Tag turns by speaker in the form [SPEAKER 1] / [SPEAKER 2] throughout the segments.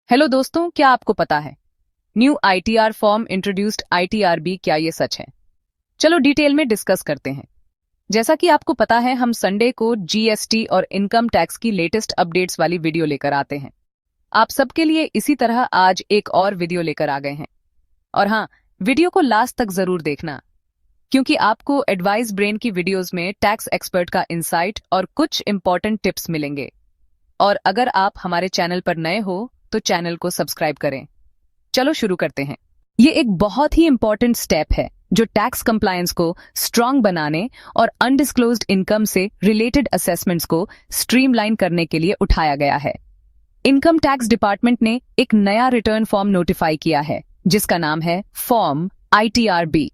[SPEAKER 1] Hello दोस्तों, क्या आपको पता है न्यू आईटीआर फॉर्म इंट्रोड्यूस्ड आईटीआरबी, क्या ये सच है? चलो डिटेल में डिस्कस करते हैं। जैसा कि आपको पता है, हम संडे को जीएसटी और इनकम टैक्स की लेटेस्ट अपडेट्स वाली वीडियो लेकर आते हैं। आप सबके लिए इसी तरह आज एक और वीडियो लेकर आ गए हैं। और हाँ, वीडियो को लास्ट तक जरूर देखना, क्योंकि आपको एडवाइस ब्रेन की वीडियोस में टैक्स एक्सपर्ट का इंसाइट और कुछ इंपॉर्टेंट टिप्स मिलेंगे। और अगर आप हमारे चैनल पर नए हो तो चैनल को सब्सक्राइब करें। चलो शुरू करते हैं। ये एक बहुत ही इंपॉर्टेंट स्टेप है जो टैक्स कंप्लायंस को स्ट्रांग बनाने और अनडिस्क्लोज्ड इनकम से रिलेटेड असेसमेंट्स को स्ट्रीमलाइन करने के लिए उठाया गया है। इनकम टैक्स डिपार्टमेंट ने एक नया रिटर्न फॉर्म नोटिफाई किया है जिसका नाम है फॉर्म आईटीआरबी।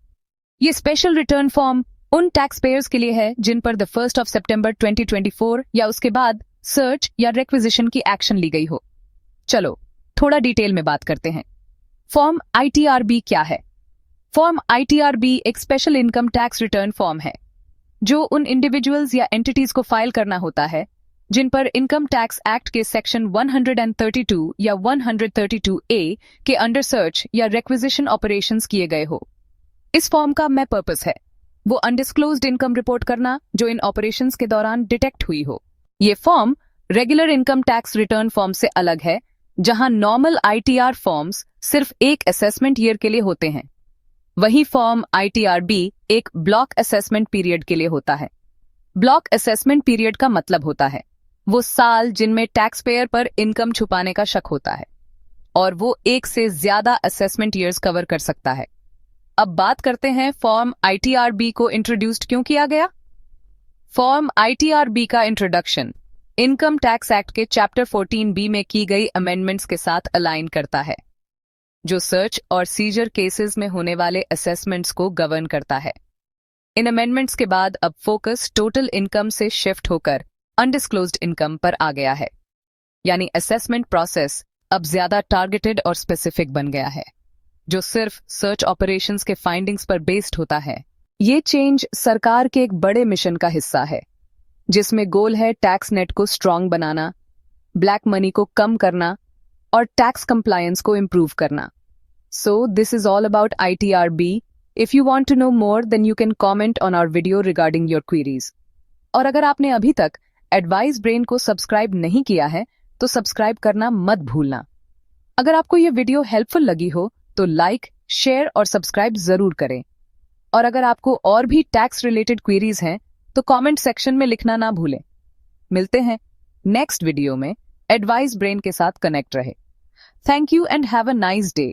[SPEAKER 1] ये स्पेशल रिटर्न फॉर्म उन टैक्स पेयर्स के लिए है जिन पर द 1 सितंबर 2024 या उसके बाद सर्च या रिक्विजिशन की एक्शन ली गई हो। चलो थोड़ा डिटेल में बात करते हैं। फॉर्म आईटीआरबी क्या है? फॉर्म आईटीआरबी एक special income tax return form है जो उन इंडिविजुअल्स या एंटिटीज को फाइल करना होता है जिन पर इनकम टैक्स एक्ट के सेक्शन 132 या 132A के अंडर सर्च या रिक्विजिशन ऑपरेशंस किए गए हो। इस फॉर्म का मैं पर्पस है वो अनडिस्क्लोज्ड इनकम रिपोर्ट करना जो इन ऑपरेशंस के दौरान डिटेक्ट हुई हो। ये form regular income tax return form से अलग है, जहां नॉर्मल आईटीआर फॉर्म्स सिर्फ एक असेसमेंट ईयर के लिए होते हैं। वहीं फॉर्म आईटीआरबी एक ब्लॉक असेसमेंट पीरियड के लिए होता है। ब्लॉक असेसमेंट पीरियड का मतलब होता है वो साल जिनमें टैक्स पेयर पर इनकम छुपाने का शक होता है, और वो एक से ज्यादा असेसमेंट ईयर्स कवर कर सकता है। अब बात करते हैं फॉर्म आईटीआरबी को इंट्रोड्यूस्ड क्यों किया गया। फॉर्म आईटीआरबी का इंट्रोडक्शन इनकम टैक्स एक्ट के चैप्टर 14B में की गई अमेंडमेंट्स के साथ अलाइन करता है, जो सर्च और सीजर केसेस में होने वाले असेसमेंट्स को गवर्न करता है। इन अमेंडमेंट्स के बाद अब फोकस टोटल इनकम से शिफ्ट होकर अनडिस्क्लोज्ड इनकम पर आ गया है, यानी असेसमेंट प्रोसेस अब ज्यादा टारगेटेड और स्पेसिफिक बन गया है, जो सिर्फ सर्च ऑपरेशंस के फाइंडिंग्स पर बेस्ड होता है। ये चेंज सरकार के एक बड़े मिशन का हिस्सा है जिसमें गोल है टैक्स नेट को स्ट्रांग बनाना, ब्लैक मनी को कम करना और टैक्स कंप्लायंस को इंप्रूव करना। So this is all about ITRB. If you want to know more then you can comment on our video regarding your queries. और अगर आपने अभी तक एडवाइस ब्रेन को सब्सक्राइब नहीं किया है तो सब्सक्राइब करना मत भूलना। अगर आपको यह वीडियो हेल्पफुल लगी हो तो लाइक, शेयर और सब्सक्राइब जरूर करें। और अगर आपको और भी टैक्स रिलेटेड क्वेरीज हैं तो कमेंट सेक्शन में लिखना ना भूलें। मिलते हैं नेक्स्ट वीडियो में। एडवाइस ब्रेन के साथ कनेक्ट रहे। Thank you and have a nice day.